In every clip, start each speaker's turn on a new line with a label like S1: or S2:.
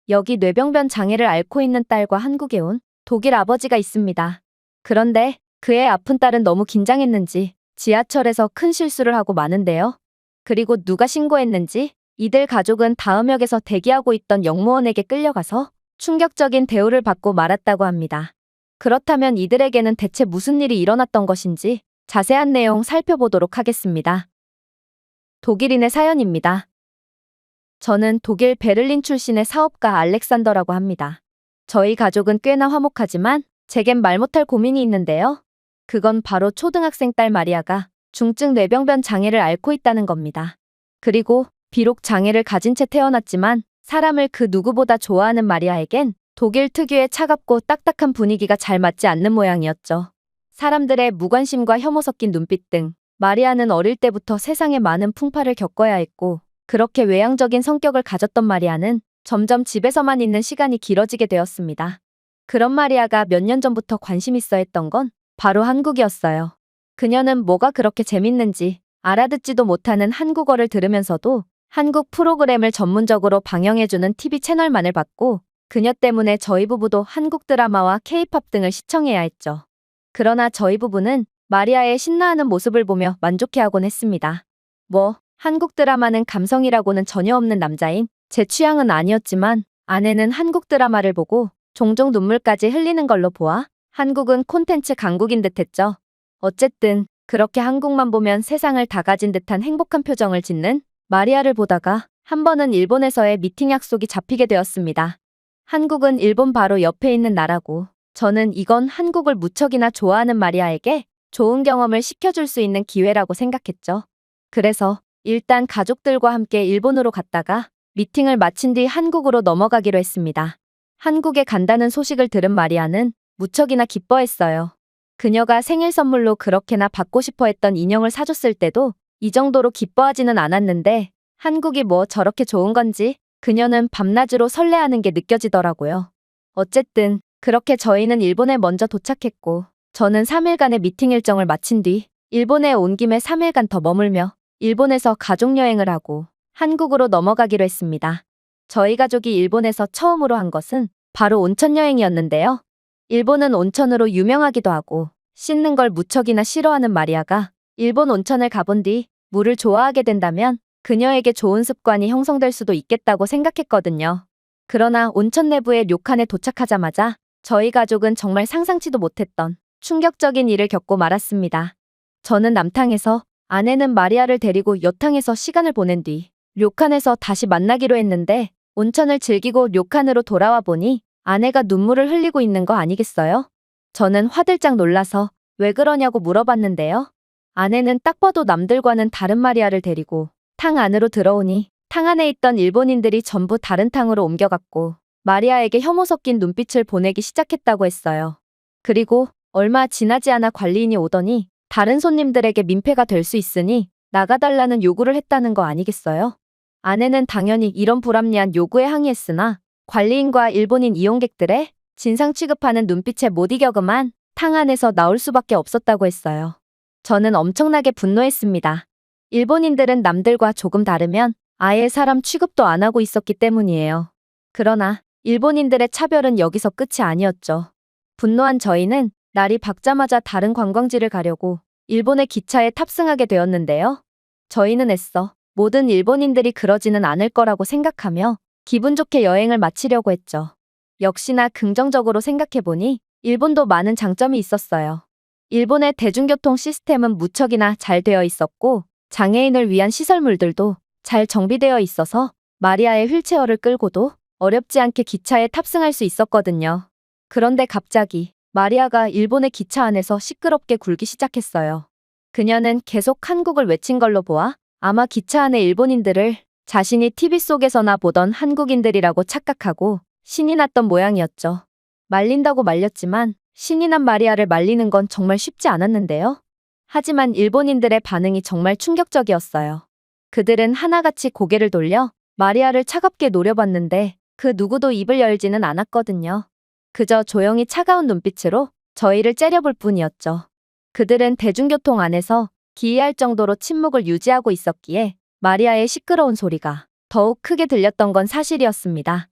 S1: 여기 뇌병변 장애를 앓고 있는 딸과 한국에 온 독일 아버지가 있습니다. 그런데 그의 아픈 딸은 너무 긴장했는지 지하철에서 큰 실수를 하고 마는데요. 그리고 누가 신고했는지 이들 가족은 다음역에서 대기하고 있던 역무원에게 끌려가서 충격적인 대우를 받고 말았다고 합니다. 그렇다면 이들에게는 대체 무슨 일이 일어났던 것인지 자세한 내용 살펴보도록 하겠습니다. 독일인의 사연입니다. 저는 독일 베를린 출신의 사업가 알렉산더라고 합니다. 저희 가족은 꽤나 화목하지만 제겐 말 못할 고민이 있는데요. 그건 바로 초등학생 딸 마리아가 중증 뇌병변 장애를 앓고 있다는 겁니다. 그리고 비록 장애를 가진 채 태어났지만 사람을 그 누구보다 좋아하는 마리아에겐 독일 특유의 차갑고 딱딱한 분위기가 잘 맞지 않는 모양이었죠. 사람들의 무관심과 혐오 섞인 눈빛 등 마리아는 어릴 때부터 세상에 많은 풍파를 겪어야 했고 그렇게 외향적인 성격을 가졌던 마리아는 점점 집에서만 있는 시간이 길어지게 되었습니다. 그런 마리아가 몇 년 전부터 관심 있어 했던 건 바로 한국이었어요. 그녀는 뭐가 그렇게 재밌는지 알아듣지도 못하는 한국어를 들으면서도 한국 프로그램을 전문적으로 방영해주는 TV 채널만을 봤고 그녀 때문에 저희 부부도 한국 드라마와 K-팝 등을 시청해야 했죠. 그러나 저희 부부는 마리아의 신나하는 모습을 보며 만족해하곤 했습니다. 한국 드라마는 감성이라고는 전혀 없는 남자인 제 취향은 아니었지만 아내는 한국 드라마를 보고 종종 눈물까지 흘리는 걸로 보아 한국은 콘텐츠 강국인 듯했죠. 어쨌든 그렇게 한국만 보면 세상을 다 가진 듯한 행복한 표정을 짓는 마리아를 보다가 한 번은 일본에서의 미팅 약속이 잡히게 되었습니다. 한국은 일본 바로 옆에 있는 나라고 저는 이건 한국을 무척이나 좋아하는 마리아에게 좋은 경험을 시켜줄 수 있는 기회라고 생각했죠. 그래서 일단 가족들과 함께 일본으로 갔다가 미팅을 마친 뒤 한국으로 넘어가기로 했습니다. 한국에 간다는 소식을 들은 마리아는 무척이나 기뻐했어요. 그녀가 생일 선물로 그렇게나 받고 싶어 했던 인형을 사줬을 때도 이 정도로 기뻐하지는 않았는데 한국이 뭐 저렇게 좋은 건지 그녀는 밤낮으로 설레하는 게 느껴지더라고요. 어쨌든 그렇게 저희는 일본에 먼저 도착했고 저는 3일간의 미팅 일정을 마친 뒤 일본에 온 김에 3일간 더 머물며 일본에서 가족여행을 하고 한국으로 넘어가기로 했습니다. 저희 가족이 일본에서 처음으로 한 것은 바로 온천 여행이었는데요. 일본은 온천으로 유명하기도 하고 씻는 걸 무척이나 싫어하는 마리아가 일본 온천을 가본 뒤 물을 좋아하게 된다면 그녀에게 좋은 습관이 형성될 수도 있겠다고 생각했거든요. 그러나 온천 내부의 료칸에 도착하자마자 저희 가족은 정말 상상치도 못했던 충격적인 일을 겪고 말았습니다. 저는 남탕에서 아내는 마리아를 데리고 여탕에서 시간을 보낸 뒤 료칸에서 다시 만나기로 했는데 온천을 즐기고 료칸으로 돌아와 보니 아내가 눈물을 흘리고 있는 거 아니겠어요? 저는 화들짝 놀라서 왜 그러냐고 물어봤는데요. 아내는 딱 봐도 남들과는 다른 마리아를 데리고 탕 안으로 들어오니 탕 안에 있던 일본인들이 전부 다른 탕으로 옮겨갔고 마리아에게 혐오 섞인 눈빛을 보내기 시작했다고 했어요. 그리고 얼마 지나지 않아 관리인이 오더니 다른 손님들에게 민폐가 될 수 있으니 나가달라는 요구를 했다는 거 아니겠어요? 아내는 당연히 이런 불합리한 요구에 항의했으나 관리인과 일본인 이용객들의 진상 취급하는 눈빛에 못 이겨 그만 탕 안에서 나올 수밖에 없었다고 했어요. 저는 엄청나게 분노했습니다. 일본인들은 남들과 조금 다르면 아예 사람 취급도 안 하고 있었기 때문이에요. 그러나 일본인들의 차별은 여기서 끝이 아니었죠. 분노한 저희는 날이 밝자마자 다른 관광지를 가려고 일본의 기차에 탑승하게 되었는데요. 저희는 애써 모든 일본인들이 그러지는 않을 거라고 생각하며 기분 좋게 여행을 마치려고 했죠. 역시나 긍정적으로 생각해보니 일본도 많은 장점이 있었어요. 일본의 대중교통 시스템은 무척이나 잘 되어 있었고 장애인을 위한 시설물들도 잘 정비되어 있어서 마리아의 휠체어를 끌고도 어렵지 않게 기차에 탑승할 수 있었거든요. 그런데 갑자기 마리아가 일본의 기차 안에서 시끄럽게 굴기 시작했어요. 그녀는 계속 한국을 외친 걸로 보아 아마 기차 안의 일본인들을 자신이 TV 속에서나 보던 한국인들이라고 착각하고 신이 났던 모양이었죠. 말린다고 말렸지만 신이 난 마리아를 말리는 건 정말 쉽지 않았는데요. 하지만 일본인들의 반응이 정말 충격적이었어요. 그들은 하나같이 고개를 돌려 마리아를 차갑게 노려봤는데 그 누구도 입을 열지는 않았거든요. 그저 조용히 차가운 눈빛으로 저희를 째려볼 뿐이었죠. 그들은 대중교통 안에서 기이할 정도로 침묵을 유지하고 있었기에 마리아의 시끄러운 소리가 더욱 크게 들렸던 건 사실이었습니다.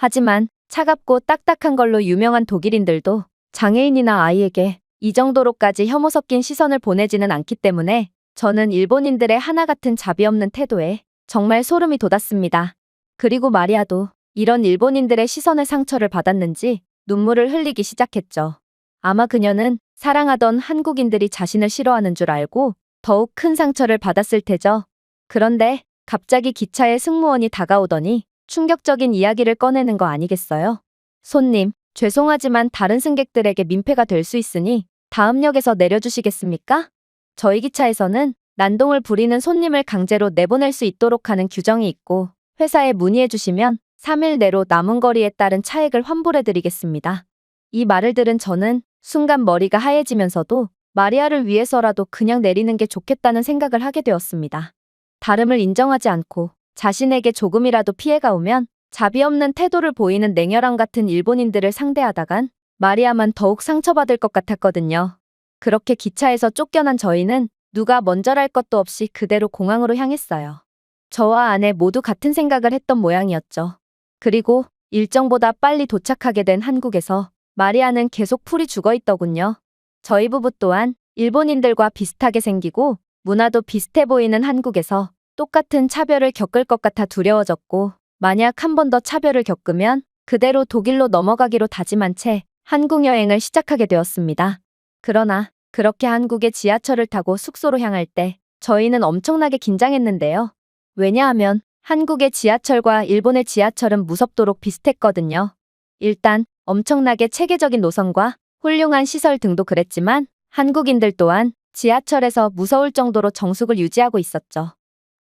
S1: 하지만 차갑고 딱딱한 걸로 유명한 독일인들도 장애인이나 아이에게 이 정도로까지 혐오 섞인 시선을 보내지는 않기 때문에 저는 일본인들의 하나 같은 자비 없는 태도에 정말 소름이 돋았습니다. 그리고 마리아도 이런 일본인들의 시선에 상처를 받았는지 눈물을 흘리기 시작했죠. 아마 그녀는 사랑하던 한국인들이 자신을 싫어하는 줄 알고 더욱 큰 상처를 받았을 테죠. 그런데 갑자기 기차에 승무원이 다가오더니 충격적인 이야기를 꺼내는 거 아니겠어요? 손님, 죄송하지만 다른 승객들에게 민폐가 될 수 있으니 다음 역에서 내려주시겠습니까? 저희 기차에서는 난동을 부리는 손님을 강제로 내보낼 수 있도록 하는 규정이 있고 회사에 문의해 주시면 3일 내로 남은 거리에 따른 차액을 환불해 드리겠습니다. 이 말을 들은 저는 순간 머리가 하얘지면서도 마리아를 위해서라도 그냥 내리는 게 좋겠다는 생각을 하게 되었습니다. 다름을 인정하지 않고 자신에게 조금이라도 피해가 오면 자비 없는 태도를 보이는 냉혈한 같은 일본인들을 상대하다간 마리아만 더욱 상처받을 것 같았거든요. 그렇게 기차에서 쫓겨난 저희는 누가 먼저랄 것도 없이 그대로 공항으로 향했어요. 저와 아내 모두 같은 생각을 했던 모양이었죠. 그리고 일정보다 빨리 도착하게 된 한국에서 마리아는 계속 풀이 죽어 있더군요. 저희 부부 또한 일본인들과 비슷하게 생기고 문화도 비슷해 보이는 한국에서 똑같은 차별을 겪을 것 같아 두려워졌고 만약 한 번 더 차별을 겪으면 그대로 독일로 넘어가기로 다짐한 채 한국 여행을 시작하게 되었습니다. 그러나 그렇게 한국의 지하철을 타고 숙소로 향할 때 저희는 엄청나게 긴장했는데요. 왜냐하면 한국의 지하철과 일본의 지하철은 무섭도록 비슷했거든요. 일단 엄청나게 체계적인 노선과 훌륭한 시설 등도 그랬지만 한국인들 또한 지하철에서 무서울 정도로 정숙을 유지하고 있었죠.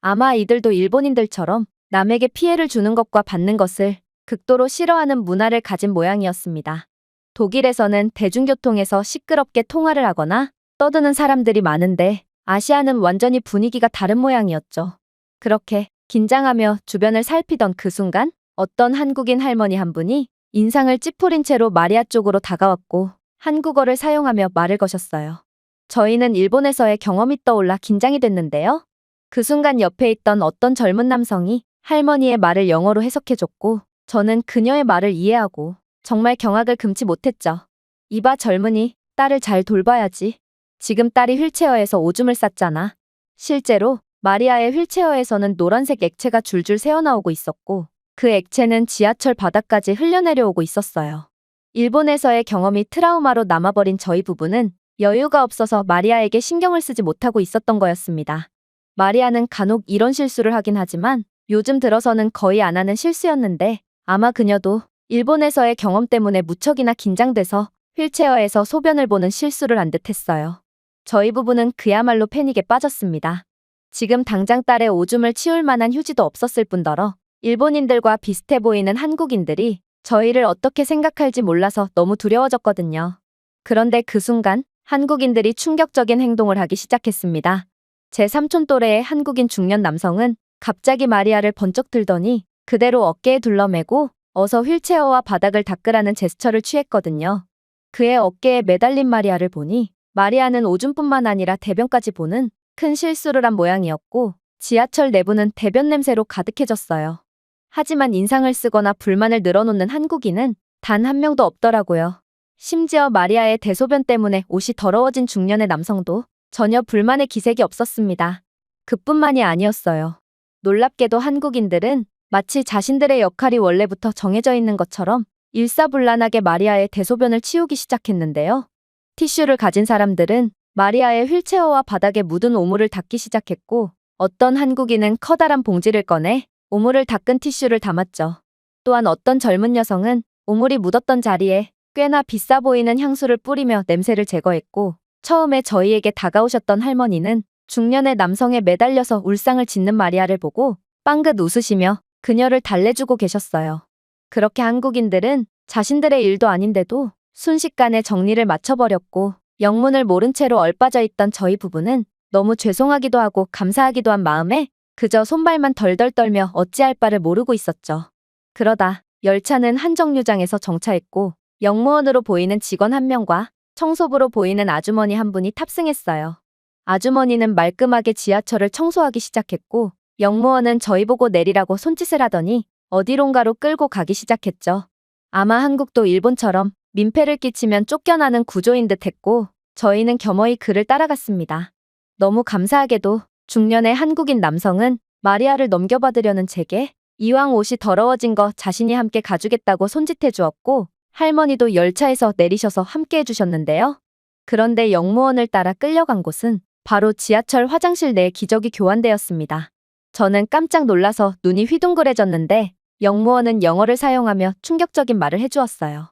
S1: 아마 이들도 일본인들처럼 남에게 피해를 주는 것과 받는 것을 극도로 싫어하는 문화를 가진 모양이었습니다. 독일에서는 대중교통에서 시끄럽게 통화를 하거나 떠드는 사람들이 많은데 아시아는 완전히 분위기가 다른 모양이었죠. 그렇게 긴장하며 주변을 살피던 그 순간 어떤 한국인 할머니 한 분이 인상을 찌푸린 채로 마리아 쪽으로 다가왔고 한국어를 사용하며 말을 거셨어요. 저희는 일본에서의 경험이 떠올라 긴장이 됐는데요. 그 순간 옆에 있던 어떤 젊은 남성이 할머니의 말을 영어로 해석해줬고 저는 그녀의 말을 이해하고 정말 경악을 금치 못했죠. 이봐 젊은이, 딸을 잘 돌봐야지. 지금 딸이 휠체어에서 오줌을 쌌잖아. 실제로 마리아의 휠체어에서는 노란색 액체가 줄줄 새어나오고 있었고 그 액체는 지하철 바닥까지 흘려내려오고 있었어요. 일본에서의 경험이 트라우마로 남아버린 저희 부부는 여유가 없어서 마리아에게 신경을 쓰지 못하고 있었던 거였습니다. 마리아는 간혹 이런 실수를 하긴 하지만 요즘 들어서는 거의 안 하는 실수였는데 아마 그녀도 일본에서의 경험 때문에 무척이나 긴장돼서 휠체어에서 소변을 보는 실수를 한 듯 했어요. 저희 부부는 그야말로 패닉에 빠졌습니다. 지금 당장 딸의 오줌을 치울 만한 휴지도 없었을 뿐더러 일본인들과 비슷해 보이는 한국인들이 저희를 어떻게 생각할지 몰라서 너무 두려워졌거든요. 그런데 그 순간 한국인들이 충격적인 행동을 하기 시작했습니다. 제 삼촌 또래의 한국인 중년 남성은 갑자기 마리아를 번쩍 들더니 그대로 어깨에 둘러매고 어서 휠체어와 바닥을 닦으라는 제스처를 취했거든요. 그의 어깨에 매달린 마리아를 보니 마리아는 오줌뿐만 아니라 대변까지 보는 큰 실수를 한 모양이었고 지하철 내부는 대변 냄새로 가득해졌어요. 하지만 인상을 쓰거나 불만을 늘어놓는 한국인은 단 한 명도 없더라고요. 심지어 마리아의 대소변 때문에 옷이 더러워진 중년의 남성도 전혀 불만의 기색이 없었습니다. 그뿐만이 아니었어요. 놀랍게도 한국인들은 마치 자신들의 역할이 원래부터 정해져 있는 것처럼 일사불란하게 마리아의 대소변을 치우기 시작했는데요. 티슈를 가진 사람들은 마리아의 휠체어와 바닥에 묻은 오물을 닦기 시작했고 어떤 한국인은 커다란 봉지를 꺼내 오물을 닦은 티슈를 담았죠. 또한 어떤 젊은 여성은 오물이 묻었던 자리에 꽤나 비싸 보이는 향수를 뿌리며 냄새를 제거했고 처음에 저희에게 다가오셨던 할머니는 중년의 남성에 매달려서 울상을 짓는 마리아를 보고 빵긋 웃으시며 그녀를 달래주고 계셨어요. 그렇게 한국인들은 자신들의 일도 아닌데도 순식간에 정리를 마쳐버렸고 영문을 모른 채로 얼빠져 있던 저희 부부는 너무 죄송하기도 하고 감사하기도 한 마음에 그저 손발만 덜덜 떨며 어찌할 바를 모르고 있었죠. 그러다 열차는 한 정류장에서 정차했고 영무원으로 보이는 직원 한 명과 청소부로 보이는 아주머니 한 분이 탑승했어요. 아주머니는 말끔하게 지하철을 청소하기 시작했고 영무원은 저희 보고 내리라고 손짓을 하더니 어디론가로 끌고 가기 시작했죠. 아마 한국도 일본처럼 민폐를 끼치면 쫓겨나는 구조인 듯 했고, 저희는 겸허히 그를 따라갔습니다. 너무 감사하게도 중년의 한국인 남성은 마리아를 넘겨받으려는 제게 이왕 옷이 더러워진 거 자신이 함께 가주겠다고 손짓해 주었고, 할머니도 열차에서 내리셔서 함께 해주셨는데요. 그런데 영무원을 따라 끌려간 곳은 바로 지하철 화장실 내 기저귀 교환대였습니다. 저는 깜짝 놀라서 눈이 휘둥그레졌는데 영무원은 영어를 사용하며 충격적인 말을 해주었어요.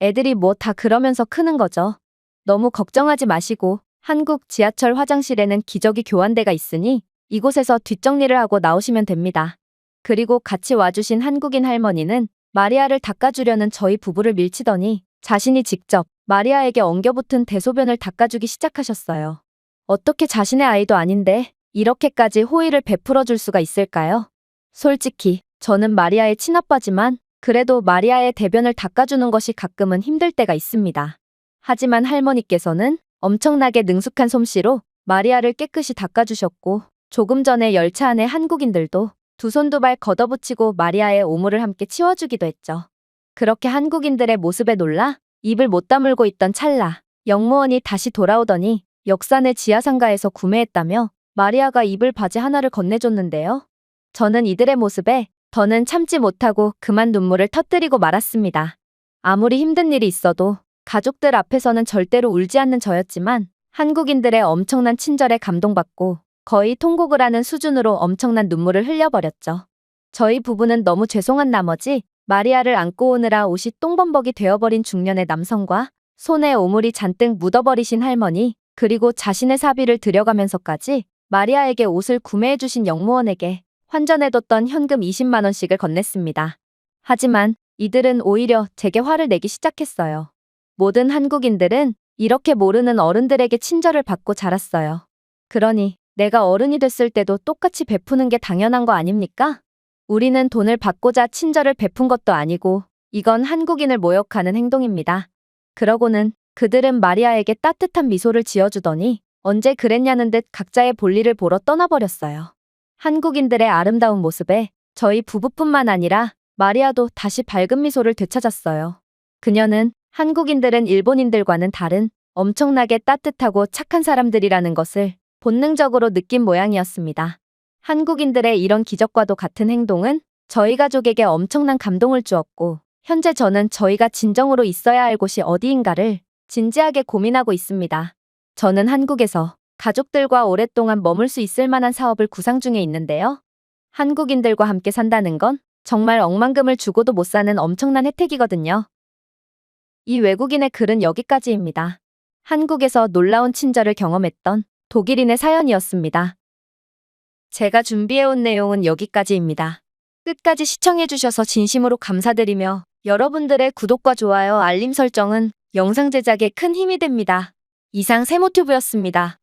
S1: 애들이 뭐 다 그러면서 크는 거죠. 너무 걱정하지 마시고 한국 지하철 화장실에는 기저귀 교환대가 있으니 이곳에서 뒷정리를 하고 나오시면 됩니다. 그리고 같이 와주신 한국인 할머니는 마리아를 닦아주려는 저희 부부를 밀치더니 자신이 직접 마리아에게 엉겨붙은 대소변을 닦아주기 시작하셨어요. 어떻게 자신의 아이도 아닌데 이렇게까지 호의를 베풀어 줄 수가 있을까요? 솔직히 저는 마리아의 친아빠지만 그래도 마리아의 대변을 닦아주는 것이 가끔은 힘들 때가 있습니다. 하지만 할머니께서는 엄청나게 능숙한 솜씨로 마리아를 깨끗이 닦아주셨고, 조금 전에 열차 안의 한국인들도 두 손 두 발 걷어붙이고 마리아의 오물을 함께 치워주기도 했죠. 그렇게 한국인들의 모습에 놀라 입을 못 다물고 있던 찰나, 영무원이 다시 돌아오더니 역산의 지하상가에서 구매했다며 마리아가 입을 바지 하나를 건네줬는데요. 저는 이들의 모습에 더는 참지 못하고 그만 눈물을 터뜨리고 말았습니다. 아무리 힘든 일이 있어도 가족들 앞에서는 절대로 울지 않는 저였지만 한국인들의 엄청난 친절에 감동받고 거의 통곡을 하는 수준으로 엄청난 눈물을 흘려버렸죠. 저희 부부는 너무 죄송한 나머지 마리아를 안고 오느라 옷이 똥범벅이 되어버린 중년의 남성과 손에 오물이 잔뜩 묻어버리신 할머니, 그리고 자신의 사비를 들여가면서까지 마리아에게 옷을 구매해주신 영무원에게 환전해뒀던 현금 20만 원씩을 건넸습니다. 하지만 이들은 오히려 제게 화를 내기 시작했어요. 모든 한국인들은 이렇게 모르는 어른들에게 친절을 받고 자랐어요. 그러니 내가 어른이 됐을 때도 똑같이 베푸는 게 당연한 거 아닙니까? 우리는 돈을 받고자 친절을 베푼 것도 아니고 이건 한국인을 모욕하는 행동입니다. 그러고는 그들은 마리아에게 따뜻한 미소를 지어주더니 언제 그랬냐는 듯 각자의 볼일을 보러 떠나버렸어요. 한국인들의 아름다운 모습에 저희 부부뿐만 아니라 마리아도 다시 밝은 미소를 되찾았어요. 그녀는 한국인들은 일본인들과는 다른 엄청나게 따뜻하고 착한 사람들이라는 것을 본능적으로 느낀 모양이었습니다. 한국인들의 이런 기적과도 같은 행동은 저희 가족에게 엄청난 감동을 주었고, 현재 저는 저희가 진정으로 있어야 할 곳이 어디인가를 진지하게 고민하고 있습니다. 저는 한국에서 가족들과 오랫동안 머물 수 있을 만한 사업을 구상 중에 있는데요. 한국인들과 함께 산다는 건 정말 억만금을 주고도 못 사는 엄청난 혜택이거든요. 이 외국인의 글은 여기까지입니다. 한국에서 놀라운 친절을 경험했던 독일인의 사연이었습니다. 제가 준비해온 내용은 여기까지입니다. 끝까지 시청해주셔서 진심으로 감사드리며 여러분들의 구독과 좋아요, 알림 설정은 영상 제작에 큰 힘이 됩니다. 이상 세모튜브였습니다.